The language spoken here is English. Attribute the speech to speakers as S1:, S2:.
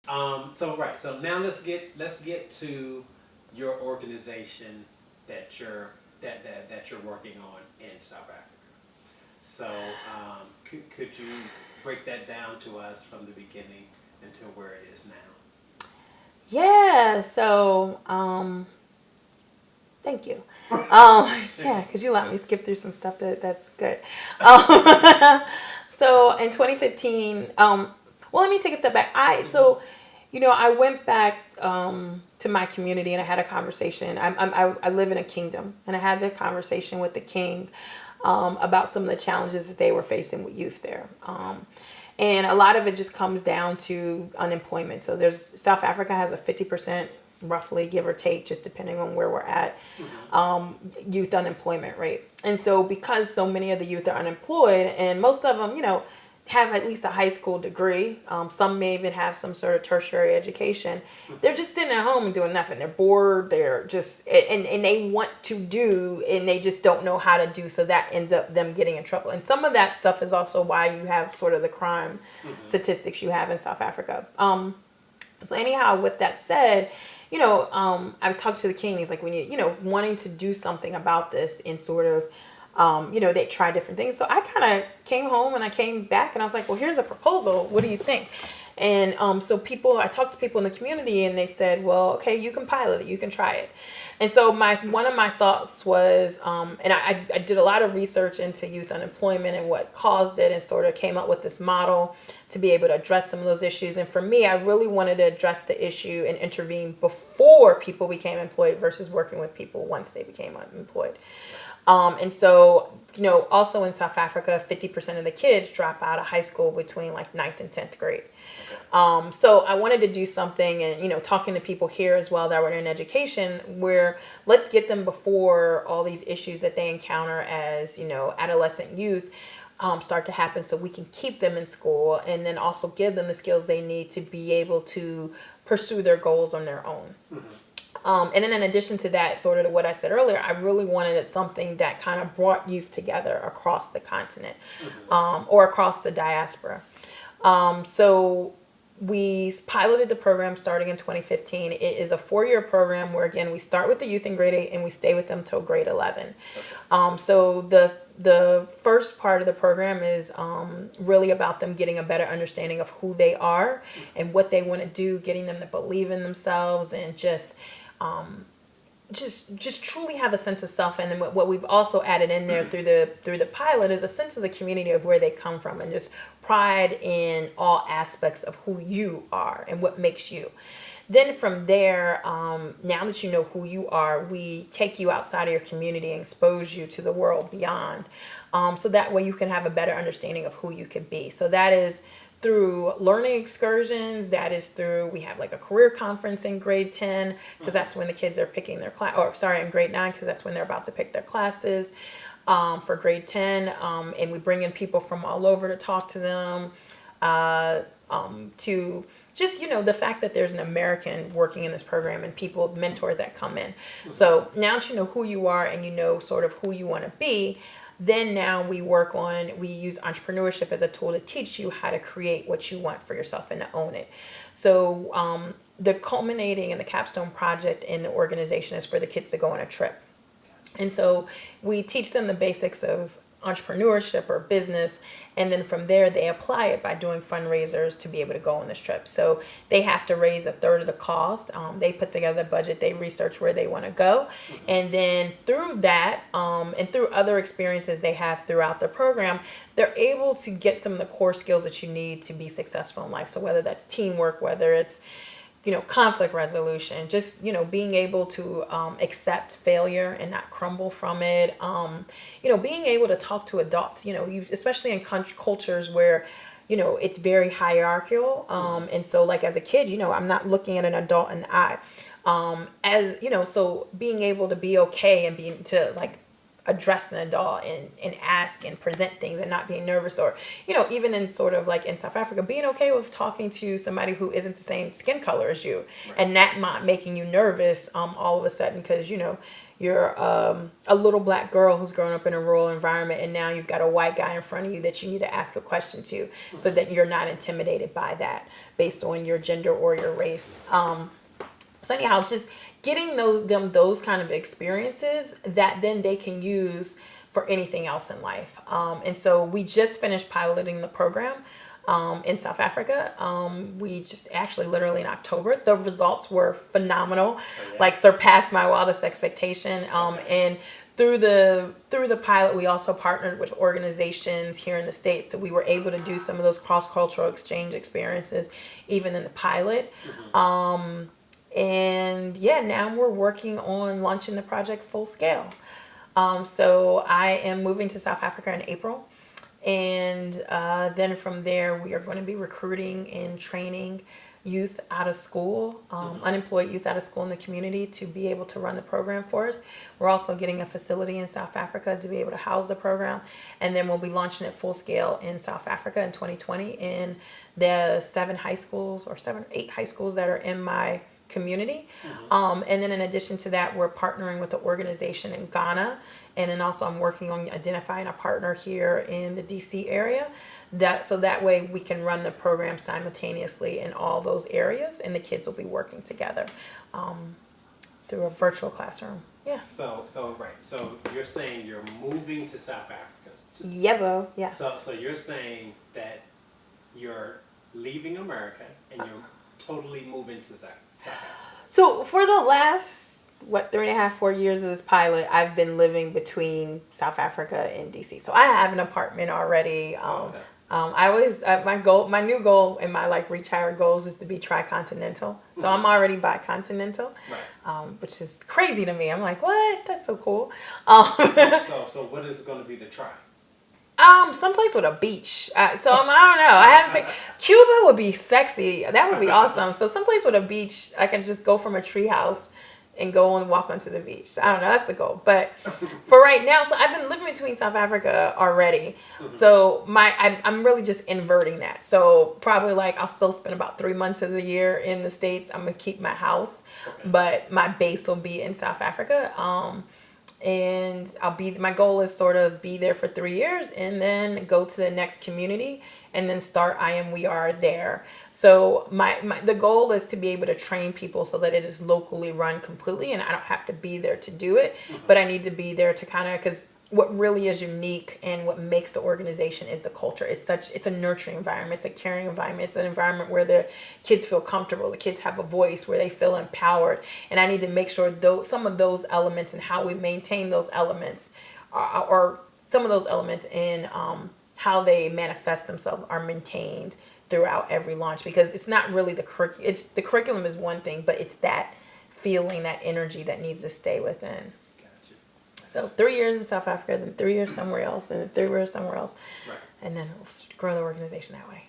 S1: So now let's get to your organization that you're working on in South Africa. So could you break that down to us from the beginning until where it is now?
S2: Yeah. So, thank you. Yeah, because you let me skip through some stuff that's good. So in 2015, well, let me take a step back. I went back to my community and I had a conversation. I live in a kingdom, and I had the conversation with the king about some of the challenges that they were facing with youth there. And a lot of it just comes down to unemployment. So South Africa has a 50%, roughly, give or take, just depending on where we're at, youth unemployment rate. And so because so many of the youth are unemployed, and most of them, have at least a high school degree, some may even have some sort of tertiary education, they're just sitting at home and doing nothing. They're bored. They're just, and they want to do, and they just don't know how to do. So that ends up them getting in trouble. And some of that stuff is also why you have sort of the crime statistics you have in South Africa. So anyhow, with that said, I was talking to the king. He's like, we need, wanting to do something about this in sort of, they try different things. So I kind of came home and I came back and I was like, well, here's a proposal. What do you think? And I talked to people in the community and they said, well, okay, you can pilot it. You can try it. And so one of my thoughts was, and I did a lot of research into youth unemployment and what caused it, and sort of came up with this model to be able to address some of those issues. And for me, I really wanted to address the issue and intervene before people became employed versus working with people once they became unemployed. And so, also in South Africa, 50% of the kids drop out of high school between like 9th and 10th grade. So I wanted to do something, and, talking to people here as well that were in education, where let's get them before all these issues that they encounter as, adolescent youth start to happen, so we can keep them in school and then also give them the skills they need to be able to pursue their goals on their own. And then in addition to that, sort of what I said earlier, I really wanted something that kind of brought youth together across the continent, or across the diaspora. So we piloted the program starting in 2015. It is a 4-year program where, again, we start with the youth in grade 8 and we stay with them till grade 11. So the first part of the program is really about them getting a better understanding of who they are and what they want to do, getting them to believe in themselves and just truly have a sense of self. And then what we've also added in there through the pilot is a sense of the community of where they come from, and just pride in all aspects of who you are and what makes you. Then from there, now that you know who you are, we take you outside of your community and expose you to the world beyond. So that way you can have a better understanding of who you could be. So that is through learning excursions. That is through, we have like a career conference in grade 10, because that's when the kids are picking their class, or sorry, in grade 9, because that's when they're about to pick their classes for grade 10. And we bring in people from all over to talk to them, to just, the fact that there's an American working in this program and people, mentors that come in. So now that you know who you are and you know sort of who you want to be, then now we use entrepreneurship as a tool to teach you how to create what you want for yourself and to own it. So the culminating and the capstone project in the organization is for the kids to go on a trip. And so we teach them the basics of entrepreneurship or business, and then from there they apply it by doing fundraisers to be able to go on this trip. So they have to raise a third of the cost. They put together a budget, they research where they want to go, and then through that and through other experiences they have throughout the program, they're able to get some of the core skills that you need to be successful in life. So whether that's teamwork, whether it's conflict resolution, just, being able to accept failure and not crumble from it. Being able to talk to adults, especially in cultures where, it's very hierarchical. And so like as a kid, I'm not looking at an adult in the eye. So being able to be okay and being to like address an adult and ask and present things and not being nervous, or even in sort of like in South Africa, being okay with talking to somebody who isn't the same skin color as you, right, and that not making you nervous all of a sudden because you're a little black girl who's grown up in a rural environment, and now you've got a white guy in front of you that you need to ask a question to, so that you're not intimidated by that based on your gender or your race. So anyhow, just getting those kind of experiences that then they can use for anything else in life. And so we just finished piloting the program in South Africa. We just actually literally in October. The results were phenomenal, like surpassed my wildest expectation. And through the pilot, we also partnered with organizations here in the States, so we were able to do some of those cross-cultural exchange experiences even in the pilot. And yeah, now we're working on launching the project full scale. So I am moving to South Africa in April. And then from there, we are going to be recruiting and training youth out of school, unemployed youth out of school in the community to be able to run the program for us. We're also getting a facility in South Africa to be able to house the program. And then we'll be launching it full scale in South Africa in 2020 in the 8 high schools that are in my community. And then in addition to that, we're partnering with an organization in Ghana. And then also I'm working on identifying a partner here in the DC area, so that way we can run the program simultaneously in all those areas, and the kids will be working together through a virtual classroom. Yeah.
S1: So you're saying you're moving to South Africa.
S2: Yebo, yeah.
S1: So you're saying that you're leaving America and you're totally moving to South Africa.
S2: So for the last 3.5, 4 years of this pilot, I've been living between South Africa and DC. So I have an apartment already. I always my new goal in my reach higher goals is to be tri-continental. So I'm already bi-continental, which is crazy to me. I'm like, what? That's so cool.
S1: So what is going to be the tri?
S2: Someplace with a beach. I don't know. I haven't picked. Cuba would be sexy. That would be awesome. So someplace with a beach, I can just go from a tree house and go and walk onto the beach. So I don't know. That's the goal. But for right now, so I've been living between South Africa already. So I'm really just inverting that. So probably I'll still spend about 3 months of the year in the States. I'm gonna keep my house, but my base will be in South Africa. And my goal is sort of be there for 3 years and then go to the next community and then start We Are there. So the goal is to be able to train people so that it is locally run completely, and I don't have to be there to do it, but I need to be there to because what really is unique and what makes the organization is the culture. It's a nurturing environment. It's a caring environment. It's an environment where the kids feel comfortable. The kids have a voice, where they feel empowered. And I need to make sure some of those elements and how we maintain those elements or some of those elements in how they manifest themselves are maintained throughout every launch, because it's not really the curriculum is one thing, but it's that feeling, that energy that needs to stay within. So 3 years in South Africa, then 3 years somewhere else, and then 3 years somewhere else. And then we'll grow the organization that way.